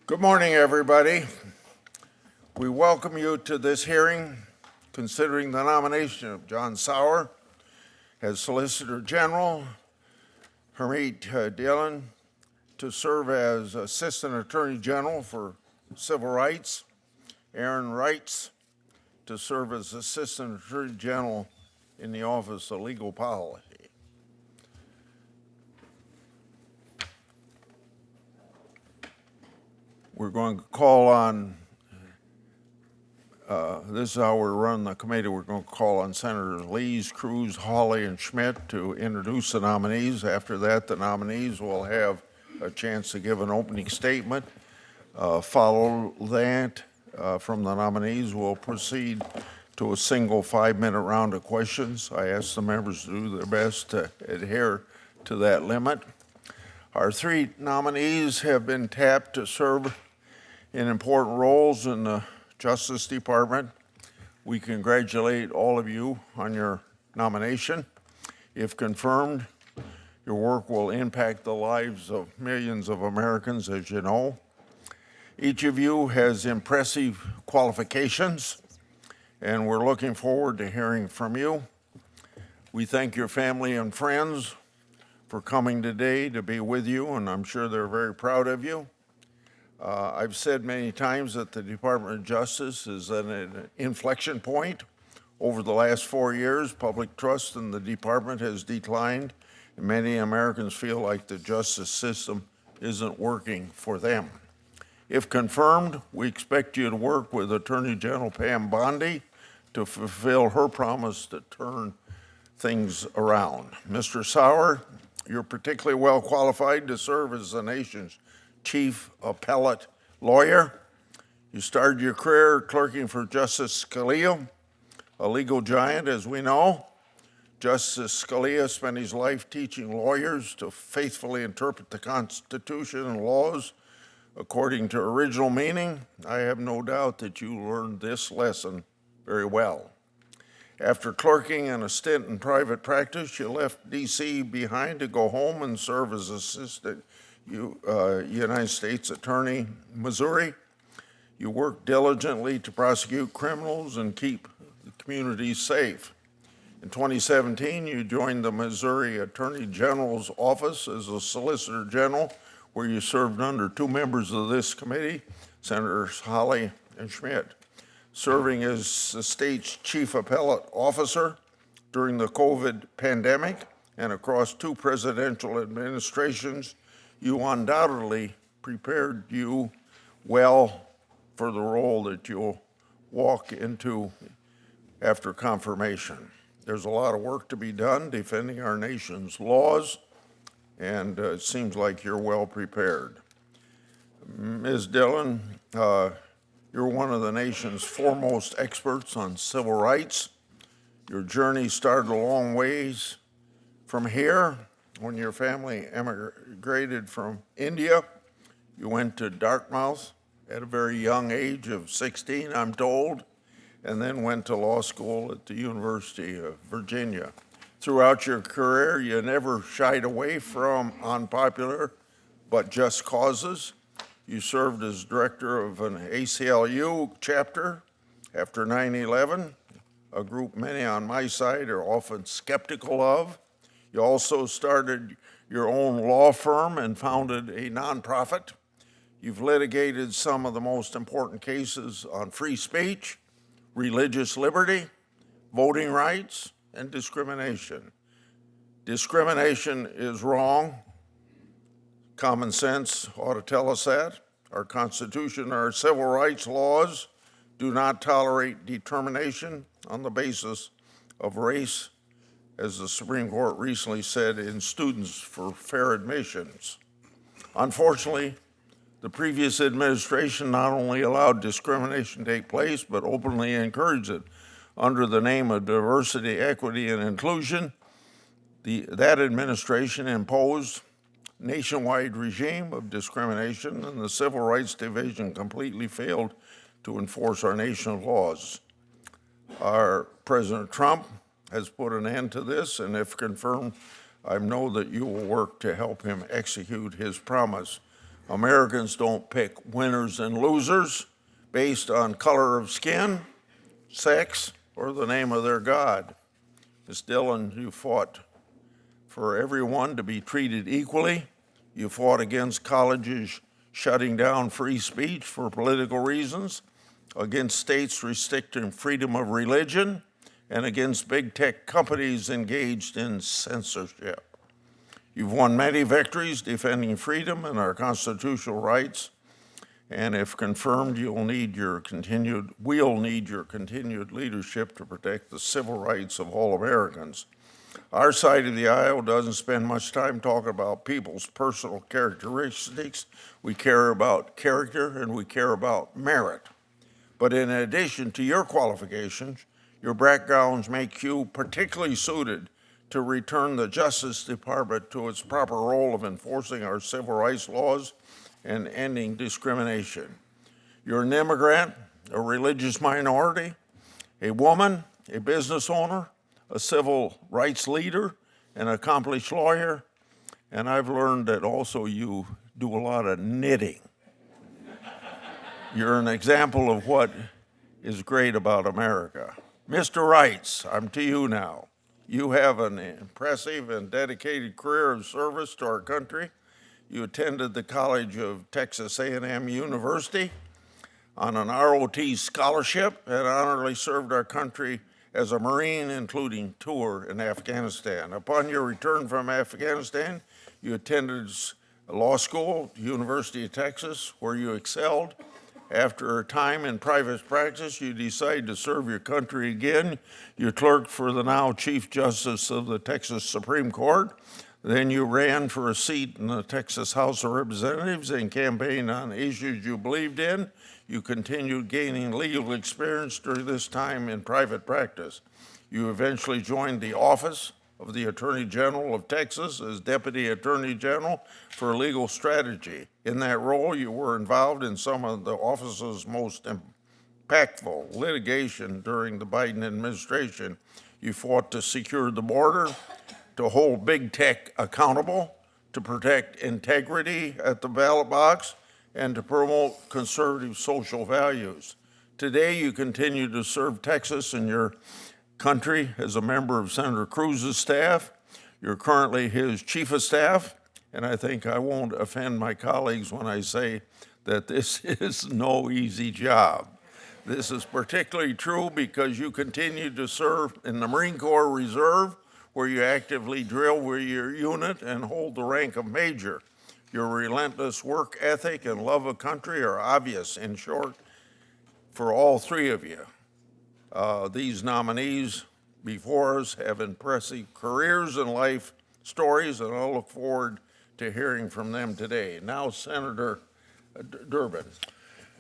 Good morning, everybody. We welcome you to this hearing considering the nomination of John Sauer as Solicitor General, Harmeet Dhillon to serve as Assistant Attorney General for Civil Rights, Aaron Reitz to serve as Assistant Attorney General in the Office of Legal Policy. We're going to call on, this is how we run the committee, we're going to call on Senators Lees, Cruz, Hawley, and Schmidt to introduce the nominees. After that, the nominees will have a chance to give an opening statement. Follow that from the nominees, we'll proceed to a single 5-minute round of questions. I ask the members to do their best to adhere to that limit. Our 3 nominees have been tapped to serve in important roles in the Justice Department. We congratulate all of you on your nomination. If confirmed, your work will impact the lives of millions of Americans, as you know. Each of you has impressive qualifications, and we're looking forward to hearing from you. We thank your family and friends for coming today to be with you, and I'm sure they're very proud of you. I've said many times that the Department of Justice is at an inflection point. Over the last 4 years, public trust in the department has declined, and many Americans feel like the justice system isn't working for them. If confirmed, we expect you to work with Attorney General Pam Bondi to fulfill her promise to turn things around. Mr. Sauer, you're particularly well qualified to serve as the nation's chief appellate lawyer. You started your career clerking for Justice Scalia, a legal giant, as we know. Justice Scalia spent his life teaching lawyers to faithfully interpret the Constitution and laws according to original meaning. I have no doubt that you learned this lesson very well. After clerking and a stint in private practice, you left D.C. behind to go home and serve as Assistant United States Attorney in Missouri. You worked diligently to prosecute criminals and keep the community safe. In 2017, you joined the Missouri Attorney General's office as a Solicitor General, where you served under 2 members of this committee, Senators Hawley and Schmidt. Serving as the state's chief appellate officer during the COVID pandemic and across 2 presidential administrations, you undoubtedly prepared you well for the role that you'll walk into after confirmation. There's a lot of work to be done defending our nation's laws, and it seems like you're well prepared. Ms. Dhillon, you're one of the nation's foremost experts on civil rights. Your journey started a long ways from here. When your family emigrated from India, you went to Dartmouth at a very young age of 16, I'm told, and then went to law school at the University of Virginia. Throughout your career, you never shied away from unpopular but just causes. You served as director of an ACLU chapter after 9/11, a group many on my side are often skeptical of. You also started your own law firm and founded a nonprofit. You've litigated some of the most important cases on free speech, religious liberty, voting rights, and discrimination. Discrimination is wrong. Common sense ought to tell us that. Our Constitution, our civil rights laws do not tolerate determination on the basis of race, as the Supreme Court recently said in Students for Fair Admissions. Unfortunately, the previous administration not only allowed discrimination to take place, but openly encouraged it under the name of diversity, equity, and inclusion. That administration imposed nationwide regime of discrimination, and the Civil Rights Division completely failed to enforce our nation's laws. Our President Trump has put an end to this, and if confirmed, I know that you will work to help him execute his promise Americans don't pick winners and losers based on color of skin, sex, or the name of their God. Ms. Dhillon, you fought for everyone to be treated equally. You fought against colleges shutting down free speech for political reasons, against states restricting freedom of religion, and against big tech companies engaged in censorship. You've won many victories defending freedom and our constitutional rights, and if confirmed, we'll need your continued leadership to protect the civil rights of all Americans. Our side of the aisle doesn't spend much time talking about people's personal characteristics. We care about character and we care about merit. But in addition to your qualifications, your backgrounds make you particularly suited to return the Justice Department to its proper role of enforcing our civil rights laws and ending discrimination. You're an immigrant, a religious minority, a woman, a business owner, a civil rights leader, an accomplished lawyer, and I've learned that also you do a lot of knitting. You're an example of what is great about America. Mr. Reitz, I'm to you now. You have an impressive and dedicated career of service to our country. You attended the College of Texas A&M University on an ROT scholarship and honorably served our country as a Marine, including tour in Afghanistan. Upon your return from Afghanistan, you attended law school, University of Texas, where you excelled. After a time in private practice, you decided to serve your country again. You clerked for the now Chief Justice of the Texas Supreme Court. Then you ran for a seat in the Texas House of Representatives and campaigned on issues you believed in. You continued gaining legal experience during this time in private practice. You eventually joined the office of the Attorney General of Texas as Deputy Attorney General for Legal Strategy. In that role, you were involved in some of the office's most impactful litigation during the Biden administration. You fought to secure the border, to hold big tech accountable, to protect integrity at the ballot box, and to promote conservative social values. Today, you continue to serve Texas and your country as a member of Senator Cruz's staff. You're currently his chief of staff, and I think I won't offend my colleagues when I say that this is no easy job. This is particularly true because you continue to serve in the Marine Corps Reserve, where you actively drill with your unit and hold the rank of major. Your relentless work ethic and love of country are obvious, in short, for all three of you. These nominees before us have impressive careers and life stories, and I'll look forward to hearing from them today. Now, Senator Durbin.